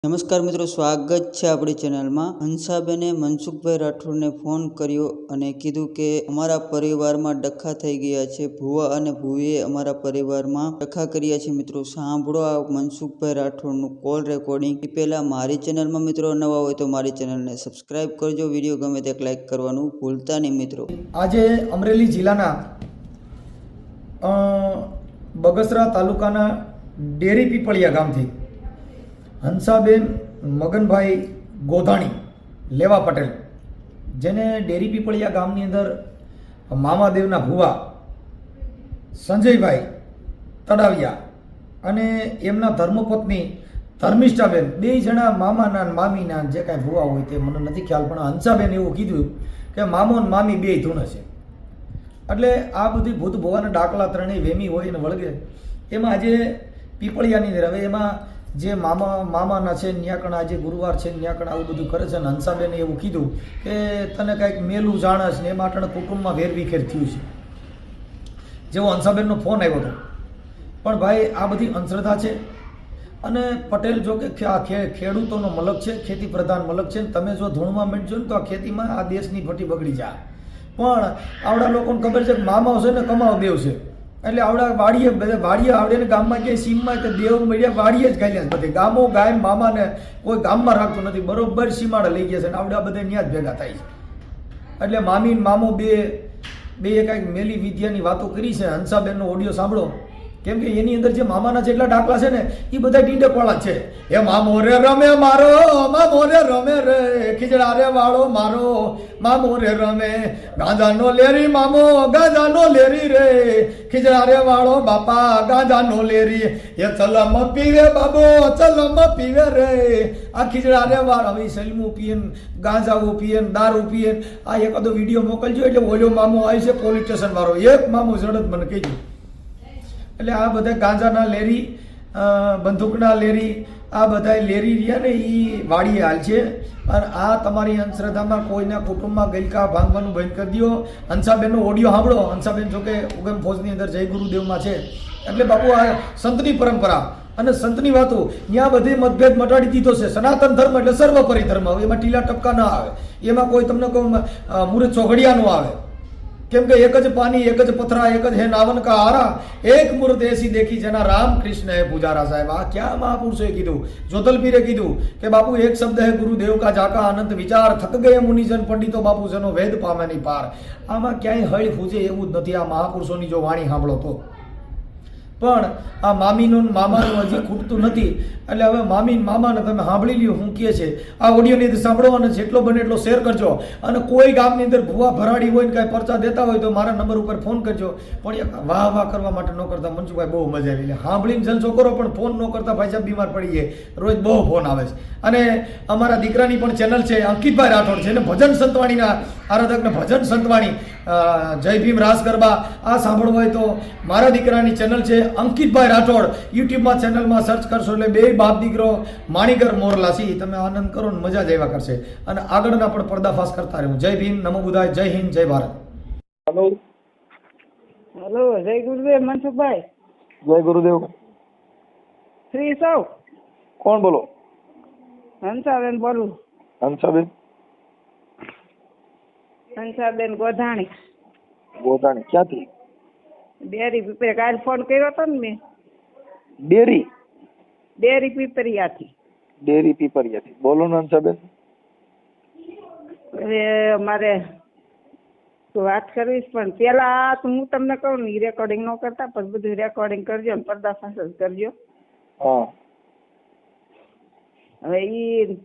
નમસ્કાર મિત્રો, સ્વાગત છે આપણી ચેનલમાં। હંસાબેને મનસુખભાઈ રાઠોડને ફોન કર્યો અને કીધું કે અમારા પરિવારમાં ડખા થઈ ગયા છે। ભુવા અને ભૂવીએ અમારા પરિવારમાં ડખા કર્યા છે। મિત્રો સાંભળો આ મનસુખભાઈ રાઠોડનું કોલ રેકોર્ડિંગ। એ પહેલાં મારી ચેનલમાં મિત્રો નવા હોય તો મારી ચેનલને સબસ્ક્રાઈબ કરજો। વિડીયો ગમે તે લાઈક કરવાનું ભૂલતા નહીં મિત્રો। આજે અમરેલી જિલ્લાના બગસરા તાલુકાના ડેરી પીપળિયા ગામથી હંસાબેન મગનભાઈ ગોધાણી લેવા પટેલ, જેને ડેરી પીપળિયા ગામની અંદર મામાદેવના ભુવા સંજયભાઈ તડાવિયા અને એમના ધર્મપત્ની ધર્મિષ્ઠાબેન, બે જણા મામાના મામીના જે કાંઈ ભુવા હોય તે મને નથી ખ્યાલ, પણ હંસાબેન એવું કીધું કે મામો ને મામી બે ધૂણ છે। એટલે આ બધી ભૂત ભુવાના ડાકલા ત્રણેય વેમી હોય ને વળગે એમાં આજે પીપળિયાની અંદર હવે એમાં જે મામાના છે ન્યાકણા, આજે ગુરુવાર છે ન્યાકણા આવું બધું કરે છે ને હંસાબેને એવું કીધું કે તને કાંઈક મેલું જાણસ ને એ માટે કુટુંબમાં વેરવિખેર થયું છે, જેવો હંસાબેનનો ફોન આવ્યો હતો। પણ ભાઈ આ બધી અંધશ્રદ્ધા છે અને પટેલ જો કે આ ખેડૂતોનો મલક છે, ખેતી પ્રધાન મલક છે। તમે જો ધૂળમાં મીંડજો ને તો આ ખેતીમાં આ દેશની ભઠ્ઠી બગડી જાય। પણ આવડા લોકોને ખબર છે કે મામાઓ છે ને કમાવ દેવ છે, એટલે આવડા વાડીએ આવડે ને ગામમાં ક્યાંય સીમમાં કે દેવ મળ્યા વાડીએ જ ગાલ્યા બધે ગામો ગાય મામાને કોઈ ગામમાં રાખતું નથી, બરોબર સીમાડે લઈ ગયા છે ને આવડા બધા ત્યાં જ ભેગા થાય છે। એટલે મામી ને મામો બે કાંઈક મેલી વિદ્યાની વાતો કરી છે। હંસાબેનનો ઓડિયો સાંભળો, કેમ કે એની અંદર જે મામાના જેટલા ડાકલા છે ને એ બધા ડીડકવાળા છે। એ મામો રે રમે મારો, મામો રે રમે રે, ખીજડા રે વાળો મારો, મામો રે રમે, ગાંજાનો લેરી મામો, ગાંજાનો લેરી રે, ખીજડા રે વાળો બાપા, ગાંજાનો લેરી, એ ચલમ પીવે બાબો, ચલમ પીવે રે, આ ખીજડા રે વાળ। હવે સલમું પીએ, ગાંજાઓ પીએ, દારૂ પીએ। આ એકાદો વિડીયો મોકલજો એટલે ઓલો મામો આવે છે પોલીસ સ્ટેશન વાળો, એક મામો ઝડપ મને કહેજો। એટલે આ બધા ગાંજાના લેરી, બંદૂકના લેરી, આ બધા લેરી રહ્યા ને એ વાડીએ હાલ છે। અને આ તમારી અંધશ્રદ્ધામાં કોઈના કુટુંબમાં ગલકા ભાંગવાનું બંધ કરી દો। હંસાબેનનો ઓડિયો સાંભળો। હંસાબેન જોકે ઉગમ ફોજની અંદર જય ગુરુદેવમાં છે, એટલે બાપુ આ સંતની પરંપરા અને સંતની વાતો ત્યાં બધે મતભેદ મટાડી દીધો છે। સનાતન ધર્મ એટલે સર્વોપરી ધર્મ, એમાં ટીલા ટપકા ના આવે, એમાં કોઈ તમને કોઈ મુહૂર્ત ચોઘડિયા ન આવે, કેમ કે એક જ પાણી, એક જ પથરા, એક જ હે નાવન કા આરા, એક મૂર્ત એસી દેખી જેના રામ કૃષ્ણ હે પુજારા। સાહેબ આ ક્યાં મહાપુરુષોએ કીધું? જોતલપીરે કીધું કે બાપુ એક શબ્દ હે ગુરુદેવ કા જાકા અનંત વિચાર, થક ગયે મુનિજન પંડિતો બાપુ જનો વેદ પામે નહીં પાર। આમાં ક્યાંય હળી ફૂજે એવું જ નથી। આ મહાપુરુષોની જો વાણી સાંભળો તો પણ આ મામીનું મામાનું હજી ખૂટતું નથી। એટલે હવે મામી મામાને તમે સાંભળી લ્યો શું કહે છે। આ ઓડિયોની અંદર સાંભળો અને જેટલો બને એટલો શેર કરજો। અને કોઈ ગામની અંદર ભૂવા ભરાડી હોય ને કાંઈ પરચા દેતા હોય તો મારા નંબર ઉપર ફોન કરજો। પણ વાહ વાહ કરવા માટે ન કરતા મનસુખભાઈ બહુ મજા આવી, એટલે સાંભળીને જલસો કરો પણ ફોન ન કરતા ભાઈ સાહેબ બીમાર પડી જાય, રોજ બહુ ફોન આવે છે। અને અમારા દીકરાની પણ ચેનલ છે અંકિતભાઈ રાઠોડ છે ને ભજન સંતવાણીના આરાધકને ભજન સંતવાણી જય ભીમ રાસ ગરબા આ સાંભળવું હોય તો મારા દીકરાની ચેનલ છે અંકિતભાઈ રાઠોડ, યુટ્યુબમાં ચેનલમાં સર્ચ કરશો એટલે બે બાપ દીકરો માણીગર મોરલા છે, તમે આનંદ કરો ને મજા જ આવ્યા કરશે અને આગળના પણ પર્દાફાશ કરતા રહેવું। જય ભીમ, નમો બુદ્ધાય, જય હિન્દ, જય ભારત। હેલો, જય ગુરુદેવ મનસુખભાઈ। જય ગુરુદેવ। શ્રી સૌ કોણ બોલો? હંસાબેન બોલું। હંસાબેન? હંસાબેન ગોધાણી। ગોધાણી ક્યાંથી? ડેરી પીપરિયા, કાલ ફોન કર્યો હતો ને મેં। ડેરી? ડેરી પીપરિયાથી। ડેરી પીપરિયાથી બોલો ને હંસાબેન। હવે મારે વાત કરવી છે, પણ પેલા તો હું તમને કહું ને રેકોર્ડિંગ ન કરતા, પણ બધું રેકોર્ડિંગ કરજો ને પર્દાફાશ જ કરજો। હા, હવે ઈ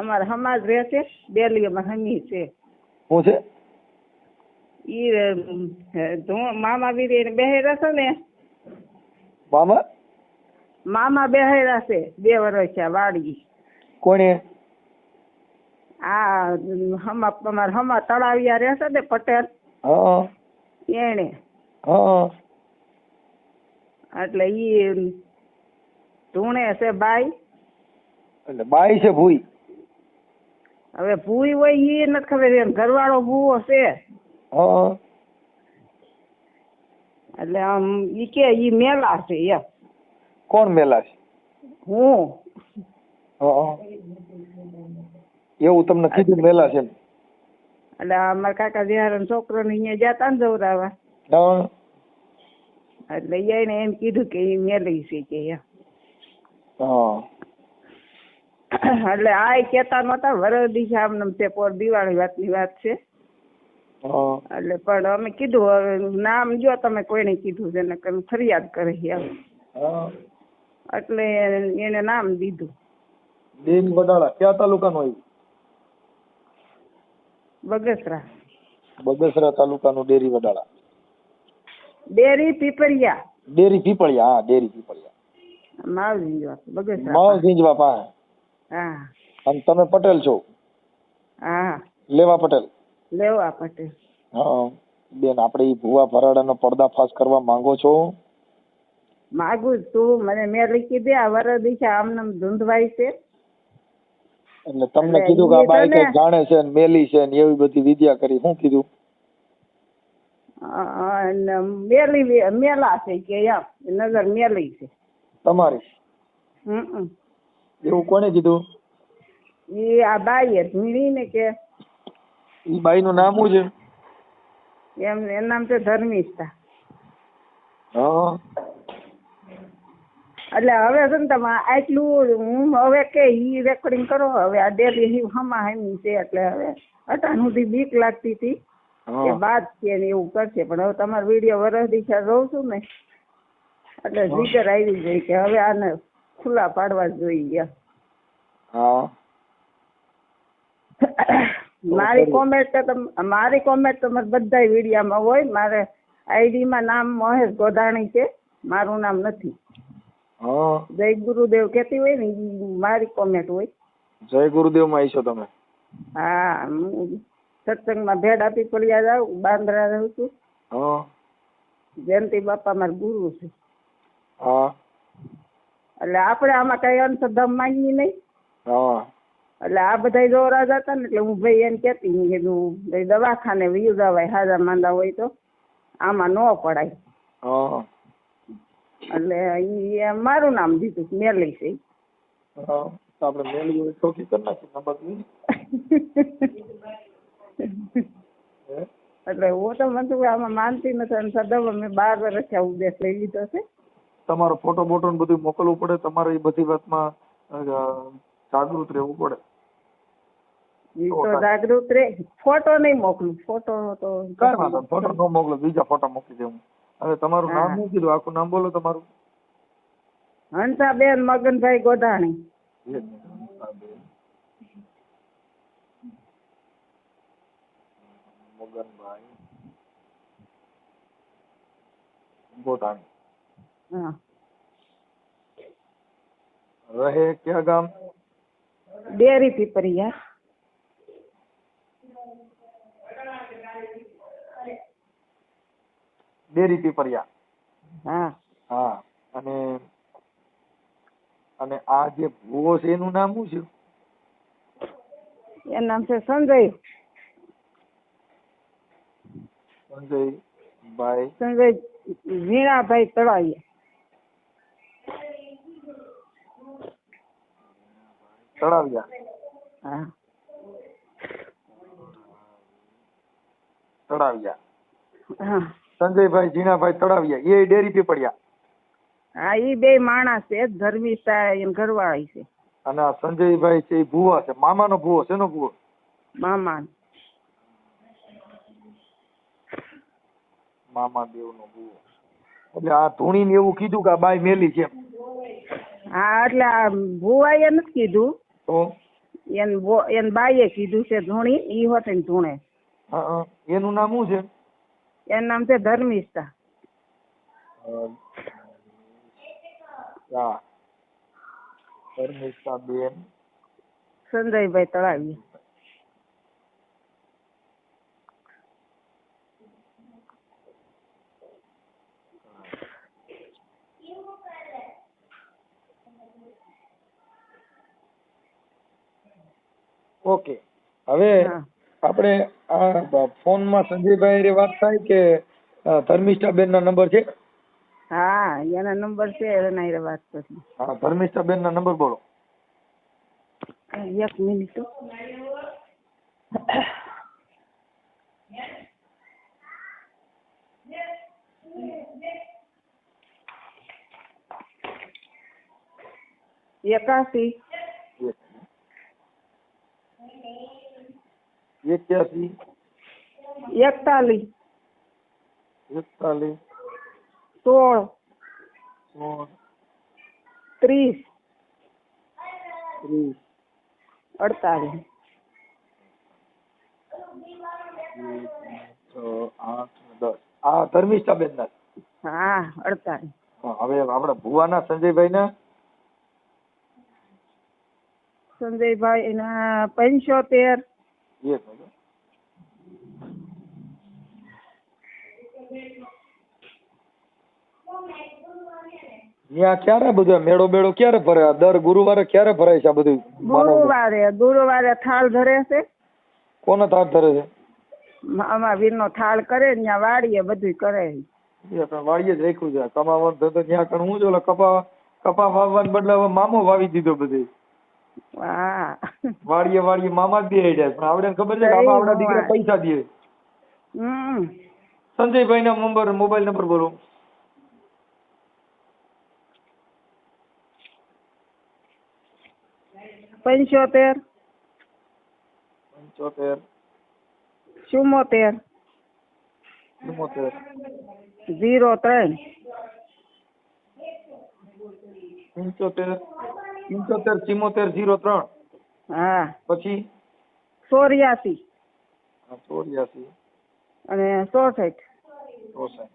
અમારા સમાજ રહે છે ડેલી, અમારે હમી છે શું છે? ઈ મામા બીરી બેહેરા છે ને, મામા? મામા બેહેરા છે 2 વર્ષ છે વાડી। કોણે? આ અમારા હમા તળાવિયા રહેશે ને પટેલ, હા એને। હા, એટલે ઈ ધૂણે છે બાઈ, એટલે બાઈ છે ભૂઈ? હવે ભૂઈ હોય ઈ નથી ખબર, એમ ઘરવાળો ભૂવો છે। હા, એટલે આમ ઈ કે ઈ મેલા છે એમ। કોણ મેલા છે? હું હા એવું તમને કીધું મેલા છે એટલે અમારા કાકા બિહાર છોકરો ને અહીંયા જતા ને જવરાવા, હા એટલે એને એમ કીધું કે એ મેલી છે કે એમ. હા એટલે આ કેતા નતા વરદી છે આમને તે પોર દિવાળી વાતની વાત છે. હા એટલે પણ અમે કીધું હવે નામ જો તમે કોઈને કીધું છે ને ફરિયાદ કરે એમ. હા એટલે એને નામ દીધું. ડેરી વડાળા કયા તાલુકાનું આવ્યું? બગસરા. બગસરા તાલુકાનું dairy Vadala. Dairy Pipaliya. Dairy Pipaliya, હા ડેરી પીપળિયા. માવજીવા બગસરા. માવ ઝીંઝવા પાસે. હા અને તમે પટેલ છો? હા લેવા પટેલ. લેવા પટેલ. હા બેન, આપણે ઈ ભુવા ભરાડાનો પર્દાફાશ કરવા માંગો છો? માગું તું મને મેં લખી દે આ વરદી છે આમને ધૂંધવાય છે. એટલે તમને કીધું કે આ બાઈ કઈ જાણે છે ને મેલી છે ને એવી બધી વિદ્યા કરી, શું કીધું? મેલા છે કે એમ નજર મેલી છે તમારી? એવું કોને કીધું? એ આ બાઈએ ધૂણી ને કે ઈ બાઈ નું નામ શું છે? એનું નામ છે ધર્મિષ્ઠા. હા એટલે હવે છે ને તમે આટલું હું હવે કે ઈ રેકોર્ડિંગ કરો હવે આ ડેલી હમા હમી છે એટલે હવે અટાણ સુધી બીક લાગતી હતી કે બાદ છે ને એવું કરશે, પણ હવે તમારો વિડીયો વરસ દીક્ષા જોઉં છું ને એટલે જીગર આવી ગઈ કે હવે આને ખુલ્લા પાડવા જ જોઈએ. હા મારી કોમેન્ટ તમારે બધા વિડીયામાં હોય. મારે આઈડીમાં નામ મહેશ ગોધાણી છે, મારું નામ નથી. જય ગુરુદેવ કેતી હોય ને મારી કોમેન્ટ હોય. જય ગુરુદેવ માં આવીશો તમે? હા હું સત્સંગમાં ભેડ આપી પડ્યા જાઉં, બાંદ્રા રહું છું. જયંતિ બાપા મારા ગુરુ છે. એટલે આપણે આમાં કઈ અંશધમ માંગી નહીં. એટલે આ બધા જોરા જતા ને એટલે હું ભાઈ એમ કેતી કીધું ભાઈ દવાખાને વયું જવાય હાજા માંદા હોય તો આમાં ન પડાય. એટલે ઈ મારું નામ દીધું મેલી છે. આપણે મેલી હોય ચોકી કરી નાખી નંબર. એટલે હું તો મને આમાં માનતી નથી અને સદા મેં 12 વર્ષ ઉદ્દેશ લઈ લીધો છે. તમારો ફોટો બોટો ને બધું મોકલવું પડે, તમારે એ બધી વાતમાં જાગૃત રહેવું પડે. ઈ તો જાગૃત રે. ફોટો નહીં મોકલું, ફોટો તો કઈ વાંધો ફોટો ન મોકલો, બીજા ફોટા મોકલી દેવું. હવે તમારું નામ શું કીધું? આખું નામ બોલો તમારું. હંસાબેન મગનભાઈ ગોધાણી. મગનભાઈ ગોધાણી. હા. રહે ક્યાં ગામ? ડેરી પીપરિયા. ડેરી પીપરિયા. હા હા. અને આ જે ભૂવો છે એનું નામ શું છે? એનું નામ છે સંજય. સંજયભાઈ. સંજય વીણાભાઈ તળાવિયા. તળાવિયા. હા તળાવિયા. હા. સંજયભાઈ જીણાભાઈ તળાવિયા એ ડેરી પીપળિયા. હા ઈ બે માણસ છે, ધર્મિષ્ઠા એમ ઘરવાળી છે. અને આ સંજયભાઈ છે એ ભૂવા છે, મામાનો ભૂવો. શેનો ભૂવો? મામા. મામા દેવનો ભૂવો. એટલે આ ધૂણી ને એવું કીધું કે આ બાઈ મેલી છે? હા એટલે આ ભુવાએ નથી કીધું, તો એન બાઈએ કીધું છે ધૂણી, ઈ હોતે ને ધૂણે. એનું નામ શું છે? એનું નામ છે ધર્મિષ્ઠા. ધર્મિષ્ઠા બેન સંજયભાઈ તળાવિયા. ઓકે. હવે આપણે આ ફોનમાં સંજયભાઈ વાત થાય કે ધર્મિષ્ઠા બેન ના નંબર છે? હા એના નંબર છે એના વાત કરી. હા ધર્મિષ્ઠા બેન ના નંબર બોલો. એક મિનિટ હો. એકાસી 81 એકતાલીસ 41 16 16 30 30 48 8 10 આ ધર્મિષ્ઠાબેન ના. હા 48 હવે આપણા ભુવાના સંજયભાઈ ના સંજયભાઈ ના 75 એક ત્યાં ક્યારે બધું મેળો બેળો ક્યારે ભરાય? દર ગુરુવારે ક્યારે ભરાય છે આ બધું? ગુરુવારે થાળ ધરે છે. કોનો થાળ ધરે છે? અમારા વીરનો થાળ કરે ને ત્યાં વાડીએ બધું કરે. વાડીએ જ રાખ્યું છે કમાવાનું થતો ત્યાં કણ હું જો કપા વાવવાને બદલે હવે મામો વાવી દીધો બધે. હા વાડીએ મામા જ દે જાય પણ આવડે ખબર છે કે આમાં આવડા દીકરા પૈસા દે. સંજયભાઈ ના મોબાઈલ નંબર બોલો. 75 75 74 74 03 75 03 હા પછી 84 84 અને 64. 64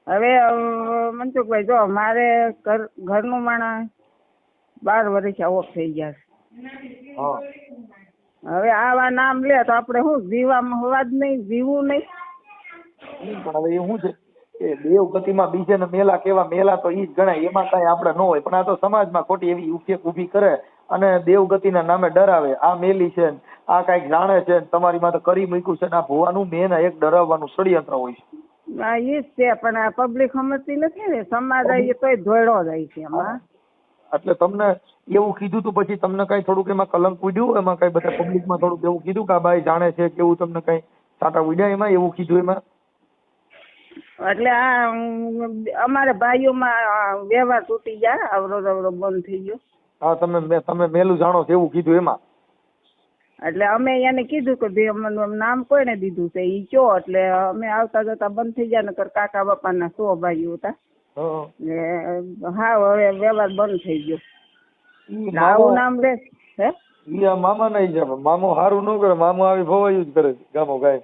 હવે મનસુખભાઈ જો મારે ઘરનું માણસ 12 વર્ષ ઓફ થઈ ગયા છે. હવે આવા નામ લે તો આપણે શું જીવામાં હોવા જ નહીં, જીવવું નહીં. પણ હવે એ શું છે કે દેવ ગતિમાં બીજે ને મેલા કેવા મેલા તો ઈ જ ગણાય, એમાં કઈ આપણે ન હોય. પણ આ તો સમાજમાં ખોટી એવી ઉફેક ઉભી કરે અને દેવગતિના નામે ડરાવે. આ મેલી છે આ કઈક જાણે છે તમારી માં તો કરી મૂક્યું છે. આ ભુવાનું મેન એક ડરાવવાનું ષડયંત્ર હોય છે. હા ઈ જ છે પણ આ પબ્લિક સમજતી નથી ને. સમાજ તોય ધોળો જાય છે એમાં. એટલે તમને એવું કીધું તું પછી તમને કઈ થોડુંક એમાં કલંક ઉડ્યું? એમાં કઈ બધા પબ્લિકમાં થોડુંક એવું કીધું કે આ બાઈ જાણે છે કેવું તમને કઈ સાટા ઉડ્યા એમાં એવું કીધું એમાં? એટલે આ અમારે ભાઈઓમાં વ્યવહાર તૂટી ગયા, અવરો બંધ થઈ ગયો. હા તમે મેલું જાણો છો એવું કીધું એમાં? એટલે અમે એને કીધું કે ભાઈ અમારું નામ કોઈને દીધું છે ઈ કયો. એટલે અમે આવતા જતા બંધ થઈ ગયા. નકર કાકા બાપાના 100 ભાઈઓ હતા. હા હવે વ્યવહાર બંધ થઈ ગયો. આવું નામ લે હે મામા નહીં છે. મામો સારું ન કરે, મામો આવી ભવાયું જ કરે ગામો ગાય.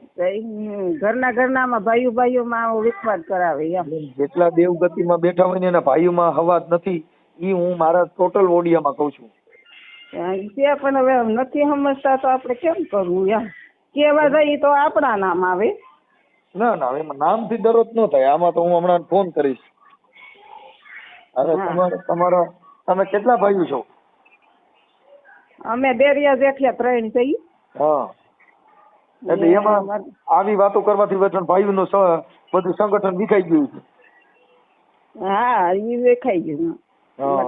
ઘરના ભાઈઓમાં વિખવાદ કરાવે એમ. જેટલા દેવગતિમાં બેઠા હોય ને એના ભાઈઓમાં હવા જ નથી. ઈ હું મારા ટોટલ ઓડિયામાં કઉ છું. તે પણ હવે નથી સમજતા તો આપણે કેમ કરવું એમ. કેવા જઈએ તો આપણા નામ આવે. ના એમાં નામથી ડરો જ ન થાય. આમાં તો હું હમણાં ફોન કરીશ. હવે તમે કેટલા ભાઈઓ છો? અમે દેરિયા જેઠિયા 3 થઈ. હા એટલે એમાં આવી વાતો કરવાથી ભાઈઓનું બધું સંગઠન વિખાઈ ગયું છે. હા ઈ વિખાઈ ગયું.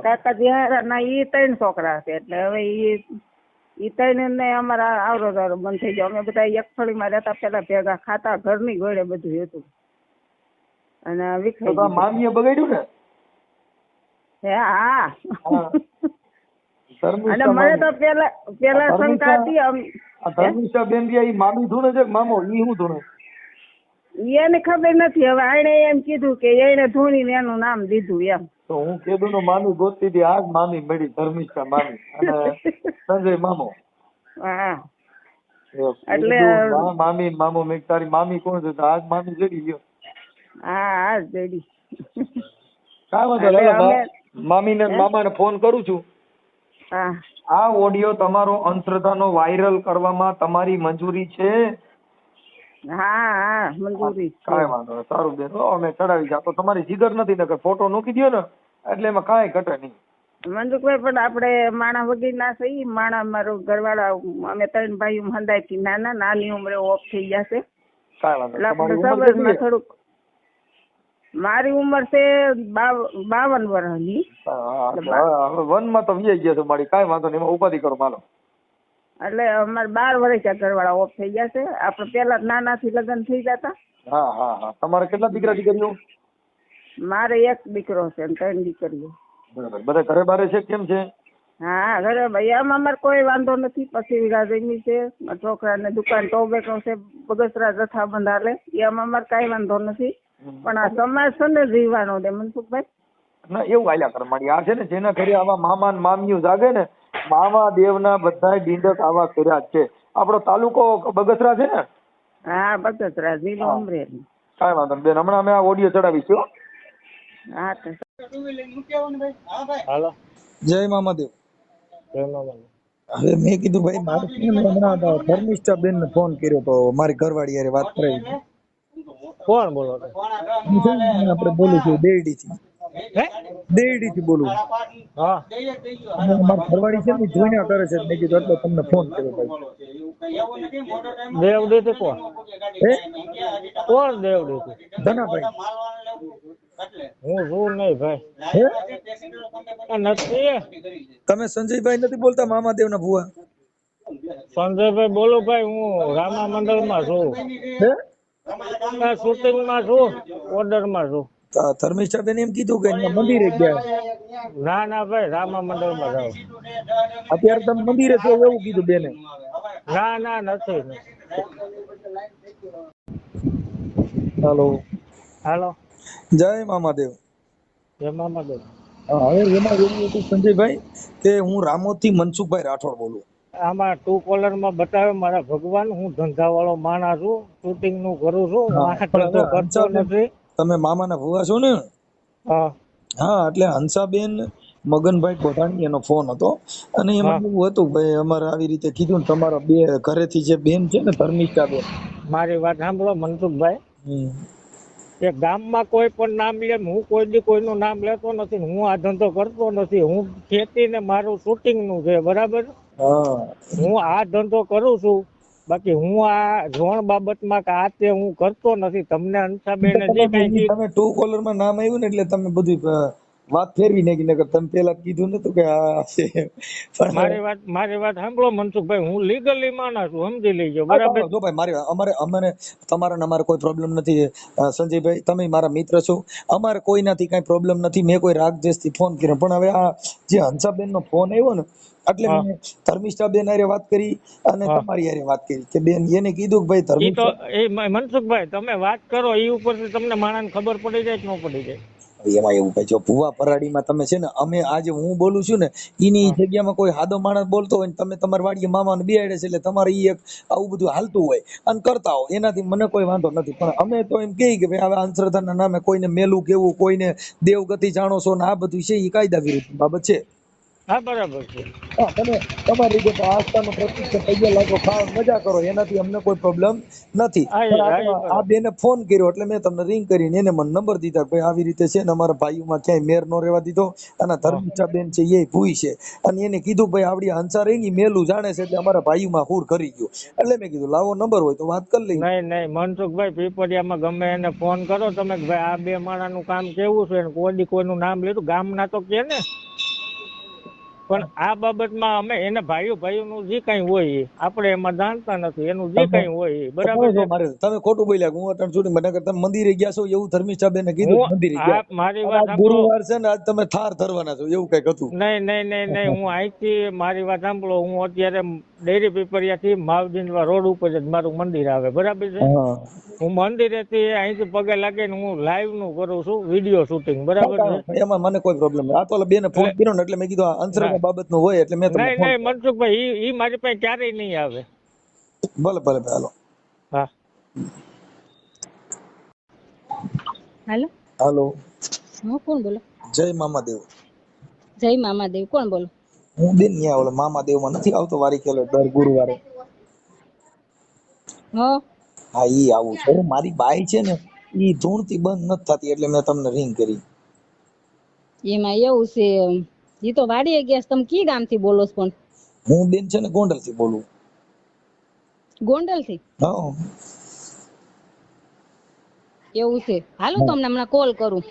કાકાજી ના ઈ 3 છોકરા છે. એટલે હવે ઈ 3 ને અમારા આવરો બંધ થઈ ગયો. અમે બધા એક ફળીમાં રહેતા, પેલા ભેગા ખાતા, ઘરની ગોળે બધું હતું અને વિખાઈ ગયું. મામીએ બગાડ્યું ને? હા અને મને તો પેલા શંકા હતી. ધર્મિષ્ઠા બેન ઈ મામી ધૂણે છે મામો ઈ હું ધૂણે? એને ખબર નથી. હવે આને એમ કીધું કે એને ધૂણીને એનું નામ દીધું એમ. તો હું કીધું નો મામી ગોતતી હતી, આજ મામી મળી ધર્મિષ્ઠા મામી અને સંજય મામો. હા એટલે મામી મામો મેં તારી મામી કોણ છે? આજ મામી જડી ગયો. હા જડી. કાંઈ વાંધો નહીં. મામી ને મામા ને ફોન કરું છું. આ ઓડિયો તમારો અંધશ્રદ્ધાનો વાયરલ કરવામાં તમારી મંજૂરી છે? હા મંજૂરી. કાંઈ વાંધો નહીં. સારું બેન અમે ચડાવી જા. તો તમારી જીગર નથી ને ફોટો મૂકી દો ને એટલે એમાં કાંઈ ઘટે નહીં. મંજુભાઈ પણ આપણે માણા વગી ના થઈ. માણા મારો ઘરવાળા અમે 3 ભાઈઓ હંદાયથી નાની ઉંમરે ઓફ થઈ ગયા છે. કાંઈ વાંધો એટલે આપણે સબરમાં થોડુંક મારી ઉંમર છે 52 વર્ષની. હા, હવે વનમાં તો વ્યાઈ ગયા છો મારી, કાંઈ વાંધો નહીં, એમાં ઉપાધિ કરો માલો. એટલે અમારે 12 વર્ષ ઘરવાળા ઓફ થઈ ગયા છે. આપણે પેલા નાનાથી લગ્ન થઈ જતા. હા હા હા. તમારે કેટલા દીકરા દીકરીઓ? મારે એક દીકરો છે અને 3 દીકરીઓ. બરાબર. બધા ઘરે બારે છે કેમ છે? હા ઘરે ભાઈ આમાં અમારે કોઈ વાંધો નથી. પછી વીઘા જમી છે, મારા છોકરાને દુકાન ટોબેકો છે, બગસરા જથ્થાબંધ હાલે, એમાં અમારે કાંઈ વાંધો નથી. પણ આ સમાજ છે ને જીવવાનો દે મનસુખભાઈ. ના એવું હાલ્યા કરે મારી. આ છે ને જેના ઘરે આવા મામા ને મામીઓ જાગે ને, મામા દેવના બધાય ડીંડક આવા કર્યા જ છે. આપણો તાલુકો બગસરા છે ને? હા બગસરા જિલ્લો અમરેલી. કાંઈ વાંધો નહીં બેન, હમણાં અમે આ ઓડિયો ચડાવીશું. હા તો હાલો. જય મામાદેવ. જય મામા. હવે મેં કીધું ભાઈ મારે છે ને હમણાં ધર્મિષ્ઠા બેન ને ફોન કર્યો તો મારી ઘરવાળી યારે વાત કરાવી. કોણ બોલો છો? હું છે ને આપણે બોલું છું દેરડી થી. હે? દેરડી થી બોલું. હા. અને મારી ઘરવાળી છે ને જોઈના કરે છે, મેં કીધું એટલે તમને ફોન કર્યો ભાઈ. દેવડી થી કોણ? હે કોણ દેવડી થી? ધનાભાઈ. હું શું નહીં ભાઈ. હે આ નથી. તમે સંજયભાઈ નથી બોલતા મામાદેવ ના ભુવા? સંજયભાઈ બોલું ભાઈ, હું રામા મંડળ માં છું. હે શૂટિંગ માં છું, ઓર્ડર માં છું. ધર્મિષ્ઠા બેન એમ કીધું કે અહીંયા મંદિરે ગયા. ના ના ભાઈ, રામા મંડળ માં જાઉં. અત્યારે તમે મંદિરે છો એવું કીધું બેને. ના ના નથી. હાલો. હાલો. જય મામાદેવ. જય મામા દેવ. હા, હવે એમાં એવું હતું સંજયભાઈ કે હું રામોદ થી મનસુખભાઈ રાઠોડ બોલું. આમાં ટુ કોલર માં બતાવે મારા ભગવાન, હું ધંધા વાળો માણસ છું, શૂટિંગ નું કરું છું, હા, હું ધંધો કરતો નથી. તમે મામાના ભુવા છો ને? હા હા, એટલે હંસાબેન મગનભાઈ કોઠાણી એનો ફોન હતો અને એમાં એવું હતું ભાઈ અમારે આવી રીતે કીધું ને તમારા બે ઘરેથી જે બેન છે ને ધર્મિષ્ઠા બેન. મારી વાત સાંભળો મનસુખભાઈ, હમ. કે ગામમાં કોઈ પણ નામ લે, હું કોઈ દી કોઈનું નામ લેતો નથી. હું આ ધંધો કરતો નથી. હું ખેતી ને મારું શૂટિંગ નું છે, બરાબર. હા, હું આ ધંધો કરું છું, બાકી હું આ ઝોણ બાબતમાં કે આ તે હું કરતો નથી. તમને હંસાબેન જે કઈ તમે ટુ કોલર માં નામ આવ્યું ને એટલે તમે બધું વાત ફેરવી નાખી. નકર તમે પેલા કીધું નતું કે આ છે. મારી વાત સાંભળો મનસુખભાઈ, હું લીગલી માણસ છું, સમજી લેજો, બરાબર. જો ભાઈ મારે અમારે તમારા ને અમારે કોઈ પ્રોબ્લેમ નથી. સંજયભાઈ તમે મારા મિત્ર છો, અમારે કોઈનાથી કઈ પ્રોબ્લેમ નથી. મેં કોઈ રાગદ્વેષ થી ફોન કર્યો, પણ હવે આ જે હંસાબેન નો ફોન આવ્યો ને એટલે મેં ધર્મિષ્ઠા બેન હારે વાત કરી અને તમારી હારે વાત કરી કે બેન એને કીધું કે ભાઈ ધર્મિષ્ઠા. મનસુખભાઈ તમે વાત કરો એ ઉપરથી તમને માણસ ખબર પડી જાય કે ન પડી જાય? એમાં એવું કઈ જો ભુવા પરાડીમાં તમે છે ને અમે આજે હું બોલું છું ને એની જગ્યામાં કોઈ સાદો માણસ બોલતો હોય ને તમે તમારી વાડીએ મામાને બેહાડે છે એટલે તમારે ઈ એક આવું બધું હાલતું હોય અને કરતા હો, એનાથી મને કોઈ વાંધો નથી. પણ અમે તો એમ કહીએ કે ભાઈ હવે અંધશ્રદ્ધાના નામે કોઈને મેલું કેવું, કોઈને દેવગતિ જાણો છો ને આ બધું છે એ કાયદા વિરુદ્ધ બાબત છે. હા બરાબર છે. હા, તમે તમારી રીતે આસ્થાનો પ્રતીક છે, પૈયા લાગો, ખાઓ, મજા કરો, એનાથી અમને કોઈ પ્રોબ્લેમ નથી. આ બેને ફોન કર્યો એટલે મેં તમને રિંગ કરીને એને મને નંબર દીધા ભાઈ આવી રીતે છે ને અમારા ભાઈઓમાં ક્યાંય મેર નો રહેવા દીધો અને ધર્મિષ્ઠા બેન છે એ ભૂઈ છે અને એને કીધું ભાઈ આવડી હંસા રહી મેલું જાણે છે એટલે અમારા ભાઈઓમાં હુર કરી ગયો. એટલે મેં કીધું લાવો નંબર હોય તો વાત કરી લઈએ. નહીં મનસુખભાઈ, પીપળિયામાં ગમે એને ફોન કરો તમે કે ભાઈ આ બે માણસનું કામ કેવું છે, કોઈ કોઈનું નામ લીધું ગામના તો કે ને. પણ આ બાબતમાં અમે એને ભાઈઓનું જે કઈ હોય આપણે એમાં જાણતા નથી. એનું જે કઈ હોય બરાબર છે. તમે ખોટું બોલ્યા. હું અટણ છૂટી મને તમે મંદિરે ગયા છો એવું ધર્મિષ્ઠા બેને કીધું. મંદિરે ગયા મારી વાત ગુરુવાર છે ને આજ તમે થાર ધરવાના છો એવું કઈક હતું. નહીં હું અહીંથી મારી વાત સાંભળો, હું અત્યારે ડેરી પીપળિયા થી માવજીનવા રોડ ઉપર જ મારું મંદિર આવે, બરાબર છે. હું મંદિરેથી અહીંથી પગે લાગીને હું લાઈવ નું કરું છું, વિડીયો શૂટિંગ, બરાબર છે. એમાં મને કોઈ પ્રોબ્લેમ નહીં. આ તો બેને ફોન કર્યો ને એટલે મેં કીધું અંતરંગ બાબત નું હોય એટલે મેં તમને નહીં મનસુખભાઈ ઈ મારી પાસે ક્યારેય નહીં આવે. ભલે હાલો. હા હાલો. હાલો. હા કોણ બોલો? જય મામાદેવ. જય મામાદેવ. કોણ બોલો? હું બેન ન્યા ઓલો મામાદેવ માં નથી આવતો વારી ખેલો દર ગુરુવારે? હા ઈ આવું છે. મારી બાઈ છે ને ઈ ધૂણથી બંધ નથી થતી એટલે મેં તમને રિંગ કરી. એમાં એવું છે, ઈ તો વાડીએ ગયા. તમે કી ગામ થી બોલો છો? પણ હું બેન છે ને ગોંડલ થી બોલું. ગોંડલ થી? હા. એવું છે. હાલો તમને હમણાં કોલ કરું.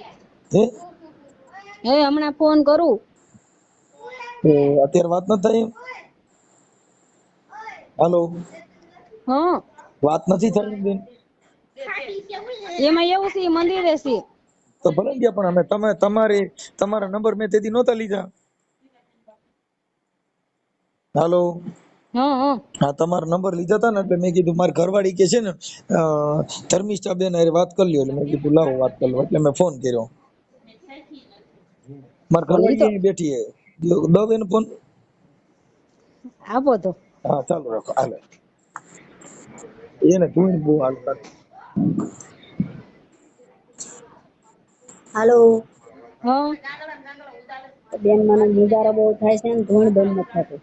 હે હમણાં ફોન કરું. તો અત્યારે વાત નથી થઈ એમ? હાલો, હા વાત નથી થઈ એમ બેન? એમાં એવું છે ઈ મંદિરે છે. તો ભલે ને ગયા, પણ અમે તમારા નંબર મેં તેથી નહોતા લીધા. હાલો, હા હા, તમારા નંબર લીધા હતા ને એટલે મેં કીધું મારી ઘરવાળી કે છે ને ધર્મિષ્ઠા બેન હારે વાત કરી લ્યો, એટલે મેં કીધું લાવો વાત કરી લો, એટલે મેં ફોન કર્યો. મારી ઈ તો ઘરવાળી અહીં બેઠી હે, દવ એનો ફોન. આપો તો. હા, ચાલુ રાખો. હાલે એને તું બહુ હાલ કર. હાલો હા બેન, મને મુજારો બહુ થાય છે ને ધૂણ બંધ નથી થતું.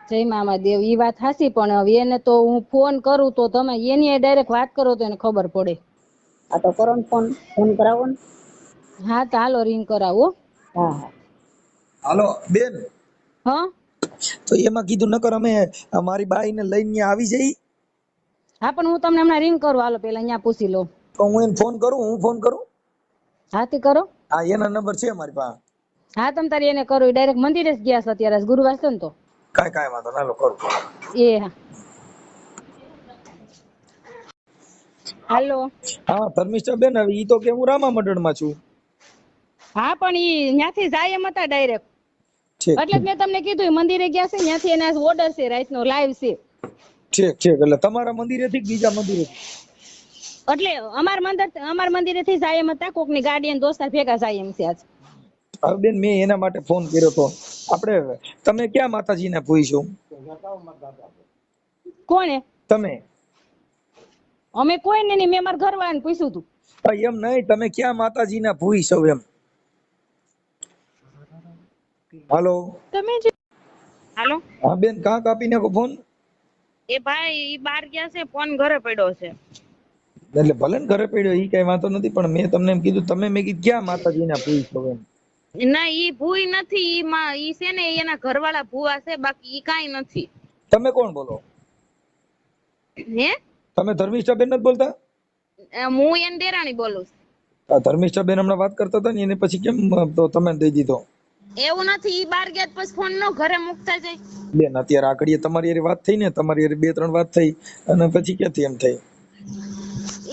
જય મામા દેવ. ઈ વાત હાસી, પણ હવે એને તો હું ફોન કરું તો તમે એની ડાયરેક્ટ વાત કરો તો એને ખબર પડે. આ તો કરો ને ફોન કરાવો ને. હા તો હાલો રિંગ કરાવો. હા હા હાલો બેન, હા તો એમાં કીધું નકર અમે મારી બાઈ ને લઈને ન્યા આવી જઈ. હા પણ હું તમને હમણાં રિંગ કરું. હાલો પેલા અહીંયા પૂછી લો. તો હું એને ફોન કરું. હાથી કરો. હા, એના નંબર છે મારી પાસે. હા તમ તારી એને કરો. ડાયરેક્ટ મંદિરે જ ગયા છે અત્યારે, ગુરુવાર છે ને તો. કાંઈ વાંધો ના, હાલો કરું. એ હા હાલો. હા, ધર્મિષ્ઠા બેન, હવે ઈ તો કે હું રામા મંડળમાં છું. હા પણ ઈ ન્યાથી જાય એમ હતા ડાયરેક્ટ. ઠીક એટલે જ મેં તમને કીધું ઈ મંદિરે ગયા છે, ન્યાથી એના ઓર્ડર છે, રાતનો લાઈવ છે. ઠીક એટલે તમારા મંદિરેથી બીજા મંદિરેથી? એટલે અમાર મંદિરેથી જાય એમ હતા, કોકની ગાડી અને દોસ્તાર ભેગા જાય એમ છે આજ. હવે બેન, મેં એના માટે ફોન કર્યો તો. આપણે તમે ક્યાં માતાજીને પૂછ્યો? કોણે? તમે? અમે કોઈ ને નહીં, મેં મારા ઘરવાળાને પૂછ્યું હતું. એમ નહીં, તમે ક્યાં માતાજીના પૂછ્યો એમ? હાલો. તમે હાલો. હા બેન, કાં કાપી નાખો ફોન? એ ભાઈ ઈ બહાર ગયા છે, ફોન ઘરે પડ્યો છે. એટલે ભલે ને ઘરે પડ્યો, ઈ કઈ વાંધો નથી, પણ મેં તમને એમ કીધું, તમે મેં કીધું ક્યાં માતાજીના પૂછ્યો એમ? ના ઈ ભૂઈ નથી, ઈ છે ને એના ઘરવાળા ભૂવા છે, બાકી ઈ કાઈ નથી. તમે કોણ બોલો? હે? તમે ધર્મિષ્ઠા બેન નથી બોલતા? હું એન દેરાણી બોલું છું. ધર્મિષ્ઠા બેન હમણાં વાત કરતા હતા ને, એને પછી કેમ તો તમે દઈ દીધો? એવું નથી, ઈ બહાર ગયા પછી ફોન નો ઘરે મુકતા જાય. બેન, અત્યારે આકડીએ તમારી હારે વાત થઈ ને, તમારી હારે 2-3 વાત થઈ, અને પછી ક્યાંથી એમ થઈ?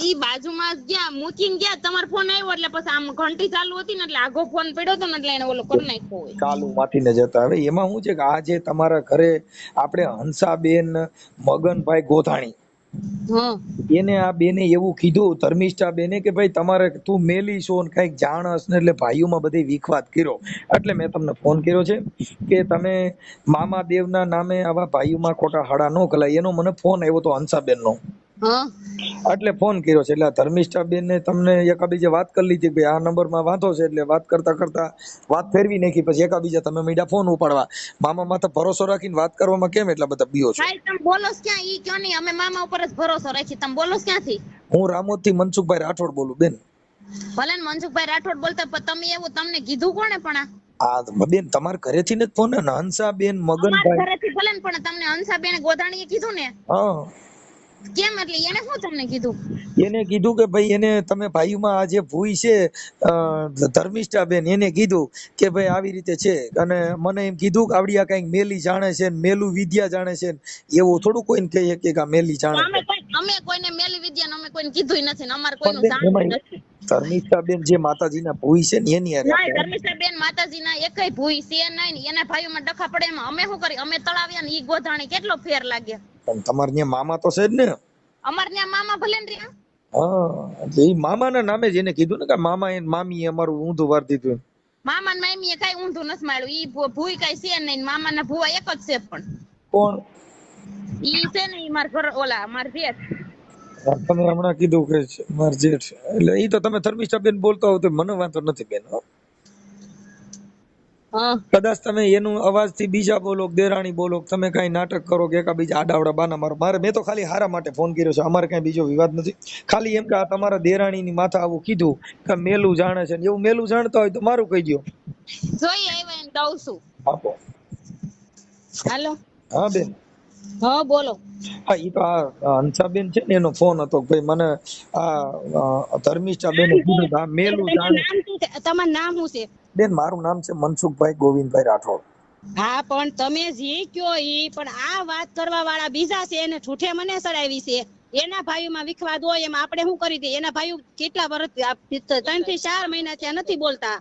ઈ બાજુમાં ગયા, મૂકીને ગયા, તમારો ફોન આવ્યો એટલે પછી આમ ઘંટી ચાલુ હતી ને એટલે આગો ફોન પડ્યો હતો ને એટલે એને ઓલો કરી નાખ્યો હોય. ચાલુ માંથી ને જતા. હવે એમાં શું છે કે આ જે તમારા ઘરે આપણે હંસાબેન મગનભાઈ ગોધાણી, એને આ બેને એવું કીધું, ધર્મિષ્ઠા બેને, કે ભાઈ તમારે તું મેલી છો ને કઈક જાણસ ને, એટલે ભાઈઓમાં બધી વિખવાદ કર્યો. એટલે મેં તમને ફોન કર્યો છે કે તમે મામા દેવના નામે આવા ભાઈઓમાં ખોટા હાડા ન કલાય. એનો મને ફોન આવ્યો તો હંસાબેન નો, એટલે ફોન કર્યો છે. એટલે ધર્મિષ્ઠા બેન ને તમને એકાબીજે વાત કરી લીધી, ભાઈ આ નંબરમાં વાંધો છે, એટલે વાત કરતા કરતા વાત ફેરવી નાખી. પછી એકાબીજા તમે મીડા ફોન ઉપાડવા. મામા માથે ભરોસો રાખીને વાત કરવામાં કેમ એટલા બધા બીઓ છો? ભાઈ તમે બોલો ક્યાં? ઈ કયો નહીં, અમે મામા ઉપર જ ભરોસો રાખી. તમે બોલો ક્યાંથી? હું રામોદ થી મનસુખભાઈ રાઠોડ બોલું બેન. ભલે ને મનસુખભાઈ રાઠોડ બોલતા, પણ તમે એવું તમને કીધું કોણે? પણ આ બેન તમારા ઘરેથી ને ફોન ને, હંસાબેન અમારા મગનભાઈ. ઘરેથી ભલે ને, પણ તમને હંસાબેન ગોધાણીએ કીધું ને? હા, કેમ? એટલે એને શું તમને કીધું? એને કીધું કે ભાઈ એને તમે ભાઈઓમાં આ જે ભૂઈ છે ધર્મિષ્ઠા બેન, એને કીધું કે ભાઈ આવી રીતે છે, અને મને એમ કીધું કે આવડી આ કઈક મેલી જાણે છે, મેલું વિદ્યા જાણે છે, એવું થોડું કોઈને કહી શકે કે આ મેલી જાણે છે. અમે કોઈને મેલી વિદ્યા અમે કોઈને કીધું નથી ને, અમારે કોઈનું જાણવું નથી. ધર્મિષ્ઠા બેન જે માતાજીના ભૂઈ છે ને, એની હારે ના, ધર્મિષ્ઠા બેન માતાજીના એકય ભૂઈ છે નહીં ને, એના ભાઈઓમાં ડખા પડે એમાં અમે શું કરી? અમે તળાવ્યા ને ઈ ગોધાણી, કેટલો ફેર લાગે? પણ તમારે ત્યાં મામા તો છે જ ને? અમારે ત્યાં મામા ભલે ને રહ્યા. હા, એટલે ઈ મામાના નામે જ એને કીધું ને કે મામા એ મામી અમારું ઊંધું વાર દીધું. મામા ને મામી એ કઈ ઊંધું નથી માર્યું. ઈ ભૂઈ કઈ છે નહીં, મામા ના ભૂવા એક જ છે. પણ કોણ? ઈ છે ને, ઈ મારા ઘર ઓલા મારા જેઠ. તમે હમણાં કીધું કે મારા જેઠ, એટલે ઈ તો તમે ધર્મિષ્ઠા બેન બોલતા હો તો મને વાંધો નથી બેન. કદાચ તમે એનું અવાજ થી બીજા બોલો, દેરાણી બોલો, તમે કઈ નાટક કરો કે એકાબીજા આડાવડા બાના મારો. મારે મેં તો ખાલી હારા માટે ફોન કર્યો છે, અમારે કઈ બીજો વિવાદ નથી. ખાલી એમ કે આ તમારા દેરાણી ની માથા આવું કીધું કે મેલું જાણે છે, એવું મેલું જાણતા હોય તો મારું કહી દો. જોઈએ આવ્યા એને દઉં છું. આપો. હાલો. હા બેન. હા બોલો. હા ઈ તો આ હંસાબેન છે ને એનો ફોન હતો કે ભાઈ મને આ ધર્મિષ્ઠાબેને કીધું કે આ મેલું તમારું જાણે. નામ શું છે? તમારું નામ શું છે? બેન મારું નામ છે મનસુખભાઈ ગોવિંદભાઈ રાઠોડ. હા પણ તમે જે કયો ઈ પણ આ વાત કરવા વાળા બીજા છે એને છૂઠે મને સડાવી છે. એના ભાઈઓમાં વિખવાદ હોય એમાં આપણે શું કરી દઈએ? એના ભાઈઓ કેટલા વર્ષ 3 થી 4 મહિના થયા નથી બોલતા.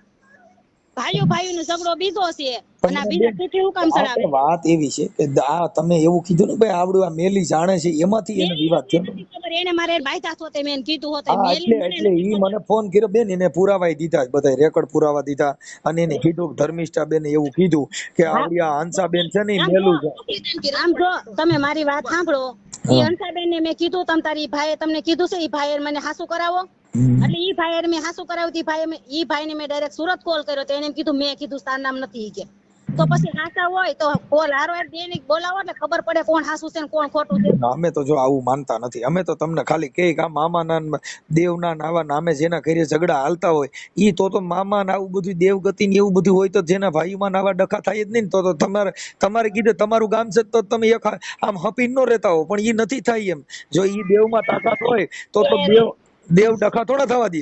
ભાઈઓનો ઝઘડો બીજો છે અને આ બીજા છૂઠી હું કામ સડાવે? વાત એવી છે કે આ તમે એવું કીધું ને ભાઈ આવડું આ મેલી જાણે છે એમાંથી એને વિવાદ થયો. નથી ખબર એને મારે બાયતા હોતે મેં કીધું હોતે હા મેલી એટલે ઈ મને ફોન કર્યો બેન એને પુરાવા દીધા બધા રેકોર્ડ પુરાવા દીધા અને એને કીધું ધર્મિષ્ઠાબેન એવું કીધું કે આવડી આ હંસાબેન છે ને ઈ મેલું છે. આમ જો તમે મારી વાત સાંભળો. ઈ હંસાબેન ને મેં કીધું તમ તારી ભાઈએ તમને કીધું છે ઈ ભાઈએ મને હાસુ કરાવો એટલે ઈ ભાઈએ મેં હાસુ કરાવ્યું ઈ ભાઈને મેં ડાયરેક્ટ સુરત કોલ કર્યો તો એને એમ કીધું મેં કીધું તાર નામ નથી ઈ કે તો પછી હાસા હોય તો કોલ હારો દેને બોલાવો એટલે ખબર પડે કોણ હાસુ છે ને કોણ ખોટું છે. અમે તો જો આવું માનતા નથી. અમે તો તમને ખાલી કહી કે આ મામાના દેવના આવા નામે જેના ઘરે ઝઘડા હાલતા હોય ઈ તો મામા ને આવું બધું દેવગતિ ને એવું બધું હોય તો જેના ભાઈમાં આવા ડખા થાય જ નહીં તો તમારે કીધે તમારું ગામ છે તો તમે આમ હપી ન રહેતા હો પણ ઈ નથી થાય એમ. જો ઈ દેવમાં તાકાત હોય તો દેવ ડખા થોડા થવા દે.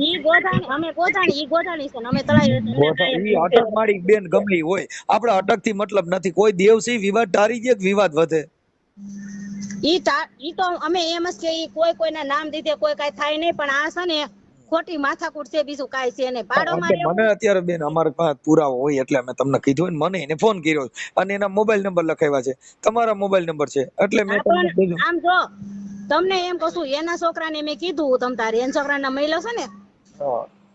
ઈ ગોધાણી અમે ગોધાણી ઈ ગોધાણી છે ને અમે તળાઈ અટક મારી બેન ગમલી હોય આપણે અટક થી મતલબ નથી. કોઈ દેવ છે વિવાદ ટારી દે વિવાદ વધે. ઈ તો અમે એમ જ કે કોઈ કોઈના નામ દીધે કોઈ કાઈ થાય નહીં પણ આ છે ને ખોટી માથાકૂટ છે બીજું કાઈ છે ને પાડોમાં મને અત્યારે બેન અમારે પાસે પુરાવો હોય એટલે અમે તમને કીધું મને એને ફોન કર્યો અને એના મોબાઈલ નંબર લખાવ્યા છે તમારા મોબાઈલ નંબર છે એટલે મેં તમને કીધું. આમ જો તમને એમ કહું એના છોકરાને મેં કીધું તમ તારે એના છોકરાના મહિલો છે ને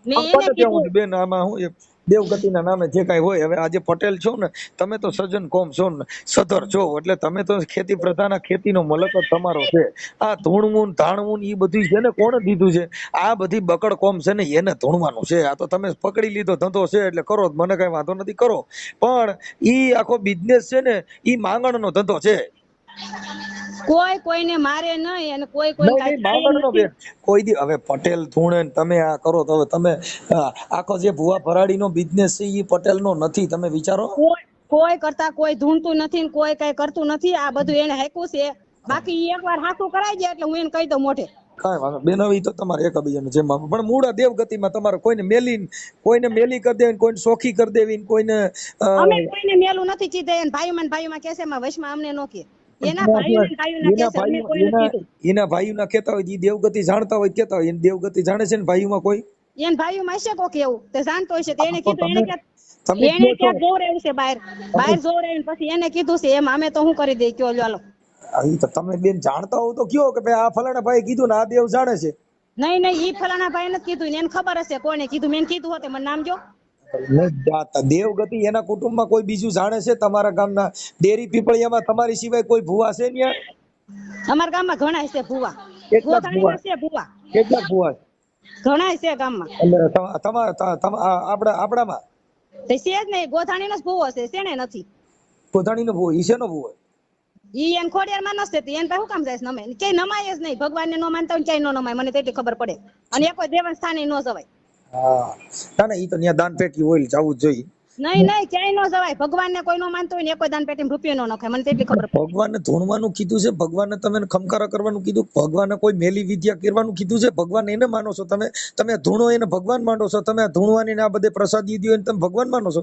મેં એને કીધું બેન આમાં હું દેવગતિના નામે જે કાંઈ હોય હવે આજે પટેલ છો ને તમે તો સજ્જન કોમ છો ને સધર છો એટલે તમે તો ખેતી પ્રધાન ખેતીનો મલક જ તમારો છે. આ ધૂણવું ધાણવું એ બધું છે ને કોણે દીધું છે? આ બધી બકડ કોમ છે ને એને ધૂણવાનું છે. આ તો તમે પકડી લીધો ધંધો છે એટલે કરો મને કઈ વાંધો નથી કરો પણ ઈ આખો બિઝનેસ છે ને ઈ માંગણનો ધંધો છે. કોઈ કોઈને મારે નહીં અને કોઈ કોઈ હવે પટેલ ધૂણે તમે આ કરો તો હવે તમે આખો જે ભુવા ભરાડીનો બિઝનેસ છે ઈ પટેલનો નથી. તમે વિચારો કોઈ કરતા કોઈ ધૂણતું નથી ને કોઈ કઈ કરતું નથી. આ બધું એને હેકું છે. બાકી ઈ એકવાર હાથું કરાઈ જાય એટલે હું એને કહી દઉં મોઢે. કાંઈ વાંધો બેન હવે તો તમારે એકબીજાને જેમ પણ મૂળ દેવગતિમાં તમારે કોઈને મેલી કરી દેવી કોઈને સોખી કરી દેવી કોઈને અમે કોઈને મેલું નથી કીધે ભાઈઓમાં કે છે એમાં વશમાં અમને નો કે એના ભાઈઓના કહેતા હોય ઈ દેવગતિ જાણતા હોય કહેતા હોય દેવગતિ જાણે છે ને ભાઈઓમાં કોઈ એન ભાઈઓમાં છે કોક એવું તે જાણતો હશે તેને કીધું એને ક્યાં જોર એવું છે બહાર જોર એવું પછી એને કીધું છે એમ અમે તો શું કરી દઈએ કયો ચાલો. તો તમે બેન જાણતા હો તો કયો કે ભાઈ આ ફલાણા ભાઈ કીધું ને આ દેવ જાણે છે. નહીં ઈ ફલાણા ભાઈ નથી કીધું એને ખબર હશે કોને કીધું મેં કીધું હોતે મને નામ જો. દેવગતિ એના કુટુંબમાં કોઈ બીજું જાણે છે? તમારા ગામના ડેરી પીપળિયામાં તમારી સિવાય કોઈ ભુવા છે ને? અમારા ગામમાં ઘણા છે ભુવા. કેટલા ભુવા ઘણા છે ગામમાં આપડામાં તે છે જ નહીં. ગોધાણીનો જ ભુવો છે શેને નથી. ગોધાણીનો ભુવો ઈ શેનો ભુવો? ઈ એન ખોડિયારમાં નસતે એને શું કામ જાય નમે કે નમાય જ નહીં. ભગવાનને નો માનતા હોય ક્યાંય નો નમાય મને તેટલી ખબર પડે અને એક દેવન સ્થાને નો જવાય. હા ના ઈ તો ત્યાં દાન પેટી હોય જવું જ જોઈએ. નહીં ક્યાંય નો જવાય. ભગવાનને કોઈ નો માનતો હોય ને કોઈ દાન પેટીમાં રૂપિયો નો નખાય મને તેટલી ખબર પડે. ભગવાનને ધૂણવાનું કીધું છે ભગવાનને તમે ખમકારા કરવાનું કીધું ભગવાનને કોઈ મેલી વિદ્યા કરવાનું કીધું છે. ભગવાન એને માનો છો તમે ધૂણો એને ભગવાન માનો છો. તમે ધૂણવાની આ બધે પ્રસાદી દો એને તમે ભગવાન માનો છો.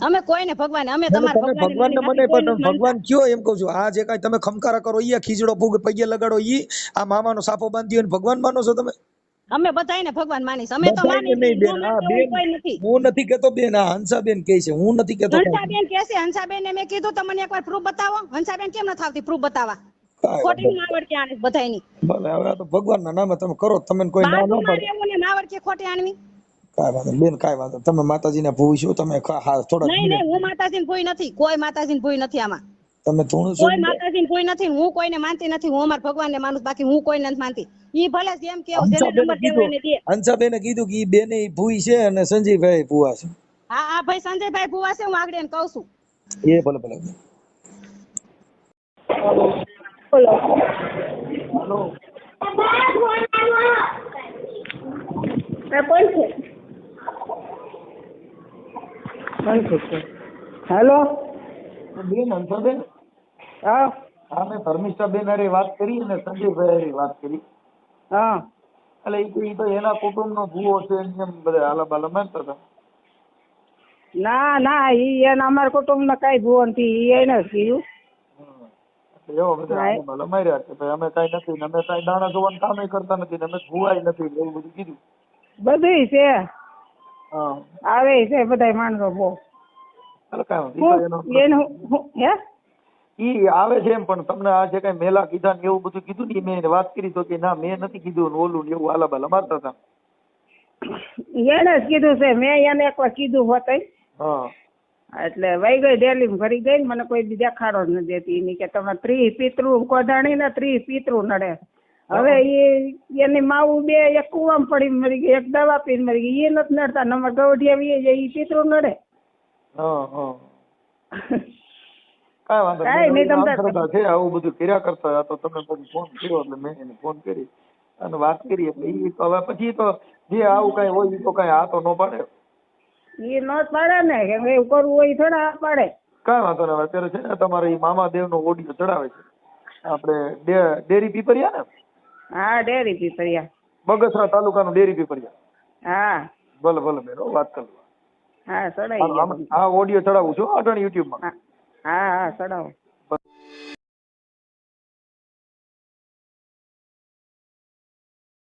અમે કોઈને ભગવાન અમે તમારા ભગવાનને મને ભગવાન કયો એમ કહું છું. આ જે કાંઈ તમે ખમકારા કરો ઈ ખીજડો ફૂગ પગે લગાડો ઈ આ મામાનો સાફો બાંધ્યો એને ભગવાન માનો છો તમે? અમે બધાને ભગવાન માનીશ. અમે તો માની નથી. હું નથી કેતો બેન આ હંસાબેન કહે છે હું નથી કેતો. હંસાબેન કહે છે. હંસાબેન મેં કીધું તમને એકવાર પ્રૂફ બતાવો. હંસાબેન કેમ નથી આવતી પ્રૂફ બતાવવા? ખોટી માવડ કે આને બધાયની ભલે હવે આ તો ભગવાનના નામે તમે કરો તમને કોઈ ના ન પડે. મને માવડ કે ખોટી આણવી કાઈ વાંધો બેન કાઈ વાંધો. તમે માતાજીને ભૂઈ છો તમે થોડા નહીં હું માતાજીને ભૂઈ નથી. કોઈ માતાજીને ભૂઈ નથી આમાં. તમે ધૂણું છો કોઈ માતાજીને ભૂઈ નથી. હું કોઈને માનતી નથી. હું અમારા ભગવાનને માનું બાકી હું કોઈને નથી માનતી. ઈ ભલે જેમ કેવું જેને નંબર દેવો એને દે. હંસાબેને કીધું કે ઈ બેને ભૂઈ છે અને સંજયભાઈ ભૂવા છે. હા ભાઈ સંજયભાઈ ભૂવા છે. હું આગળ એને કહું છું. એ ભલે ભલે. બોલો. હેલો કોણ છે? હેલો બેન હંસાબેન, હા હા મેં ધર્મિષ્ઠાબેન હારે વાત કરી અને સંજયભાઈ હારે વાત કરી. હા એટલે ઈ તો એના કુટુંબનો ભૂવો છે એમ બધા આલાબાલા માનતા હતા. ના ના ઈ એના અમારા કુટુંબને કઈ ભૂવો નથી, ઈ એને જ કીધું. એટલે એવો બધા હા. આલાબાલા માર્યા કે ભાઈ અમે કઈ નથી ને અમે કઈ દાણા જોવાનું કામે કરતા નથી ને અમે ભૂવાય નથી ને એવું બધું કીધું. બધુંય છે, હા આવે છે બધા માણસો બહુ. એટલે કાંઈ વાંધો નહીં. એનું હે ઈ આવે છે એમ, પણ તમને આ જે કઈ મેલા કીધા ને એવું બધું કીધું ને ઈ મેં એને વાત કરી તો કે ના મેં નથી કીધું ને ઓલું ને એવું આલાબાલા મારતા હતા. એને જ કીધું છે, મેં એને એકવાર કીધું હોત હા એટલે વહી ગઈ ડેલી ભરી ગઈ ને મને કોઈ બી દેખાડો જ નથી દેતી. એની કે તમે 30 પિતૃ કોઢાણી ને 30 પિતૃ નડે. હવે એની માવું બે એક કુવામાં પડી મરી ગઈ, એક દવા પીને મરી ગઈ, એ નથી નડતા. નંબર ગૌઢિયા એ પિતૃ નડે. હા હા કાંઈ વાંધો કાંઈ નહીં, નહીં. તમને અંધશ્રદ્ધા છે આવું બધું કર્યા કરતા હતા તો તમે પછી ફોન કર્યો એટલે મેં એને ફોન કરી અને વાત કરી. એટલે ઈ તો હવે પછી તો જે આવું કઈ હોય ઈ તો કઈ આ તો ન પાડે. એ ન પાડે ને કે એવું કરવું હોય થોડા આ પાડે. કાંઈ વાંધો નહીં. અત્યારે છે ને તમારે ઈ મામાદેવ નો ઓડિયો ચડાવે છે આપણે ડેરી પીપરિયા ને, હા ડેરી પીપરિયા, બગસરા તાલુકાનું ડેરી પીપરિયા. હા ભલે ભલે બેન વાત કરું. હા ચડાઈ ગયા. આ ઓડિયો ચડાવું છું અટાણી યુટ્યુબમાં. હા હા ચડાવો.